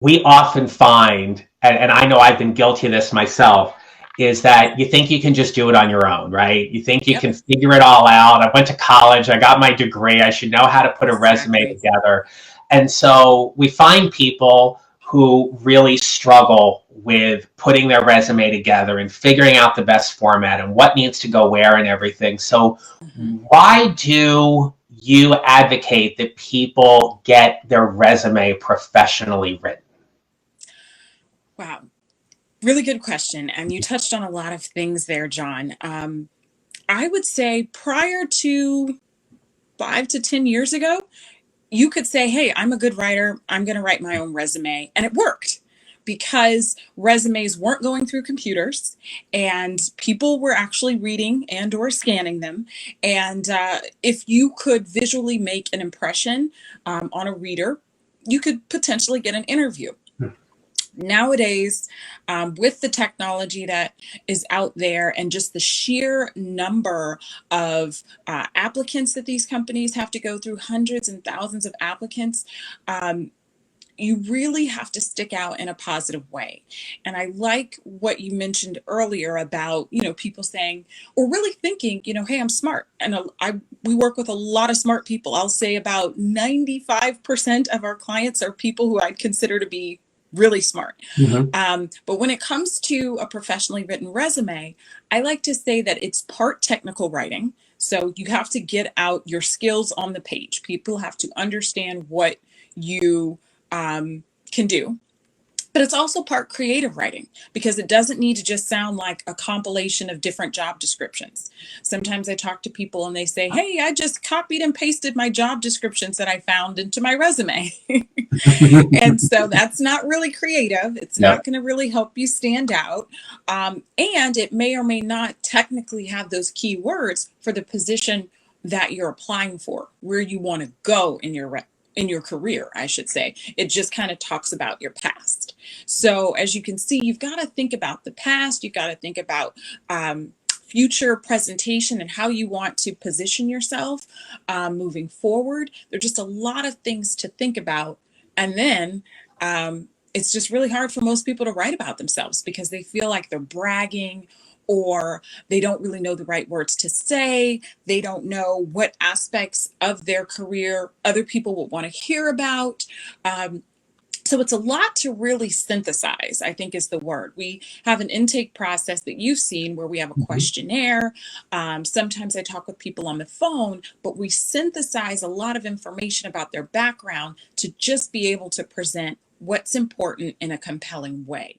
we often find, and I know I've been guilty of this myself, is that you think you can just do it on your own, right? You think you Yep, can figure it all out. I went to college, I got my degree, I should know how to put a resume exactly. together. And so we find people who really struggle with putting their resume together and figuring out the best format and what needs to go where and everything. So, Mhm. why do you advocate that people get their resume professionally written? Wow. Really good question. And you touched on a lot of things there, John. I would say prior to 5 to 10 years ago, you could say, hey, I'm a good writer. I'm going to write my own resume. And it worked because resumes weren't going through computers and people were actually reading and or scanning them. And if you could visually make an impression on a reader, you could potentially get an interview. Nowadays, with the technology that is out there and just the sheer number of applicants that these companies have to go through, hundreds and thousands of applicants, um, you really have to stick out in a positive way. And I like what you mentioned earlier about, people saying or really thinking, hey, I'm smart. And we work with a lot of smart people. I'll say about 95% of our clients are people who I'd consider to be really smart. Mm-hmm. But when it comes to a professionally written resume, I like to say that it's part technical writing. So you have to get out your skills on the page. People have to understand what you can do. But it's also part creative writing because it doesn't need to just sound like a compilation of different job descriptions. Sometimes I talk to people and they say, hey, I just copied and pasted my job descriptions that I found into my resume. And so that's not really creative. It's Yep. not going to really help you stand out. And it may or may not technically have those key words for the position that you're applying for, where you want to go in your career, I should say. It just kind of talks about your past. So as you can see, you've got to think about the past. You've got to think about future presentation and how you want to position yourself moving forward. There are just a lot of things to think about. And then it's just really hard for most people to write about themselves because they feel like they're bragging or they don't really know the right words to say. They don't know what aspects of their career other people will want to hear about. So it's a lot to really synthesize, I think is the word. We have an intake process that you've seen where we have a Mm-hmm. questionnaire. Sometimes I talk with people on the phone, but we synthesize a lot of information about their background to just be able to present what's important in a compelling way.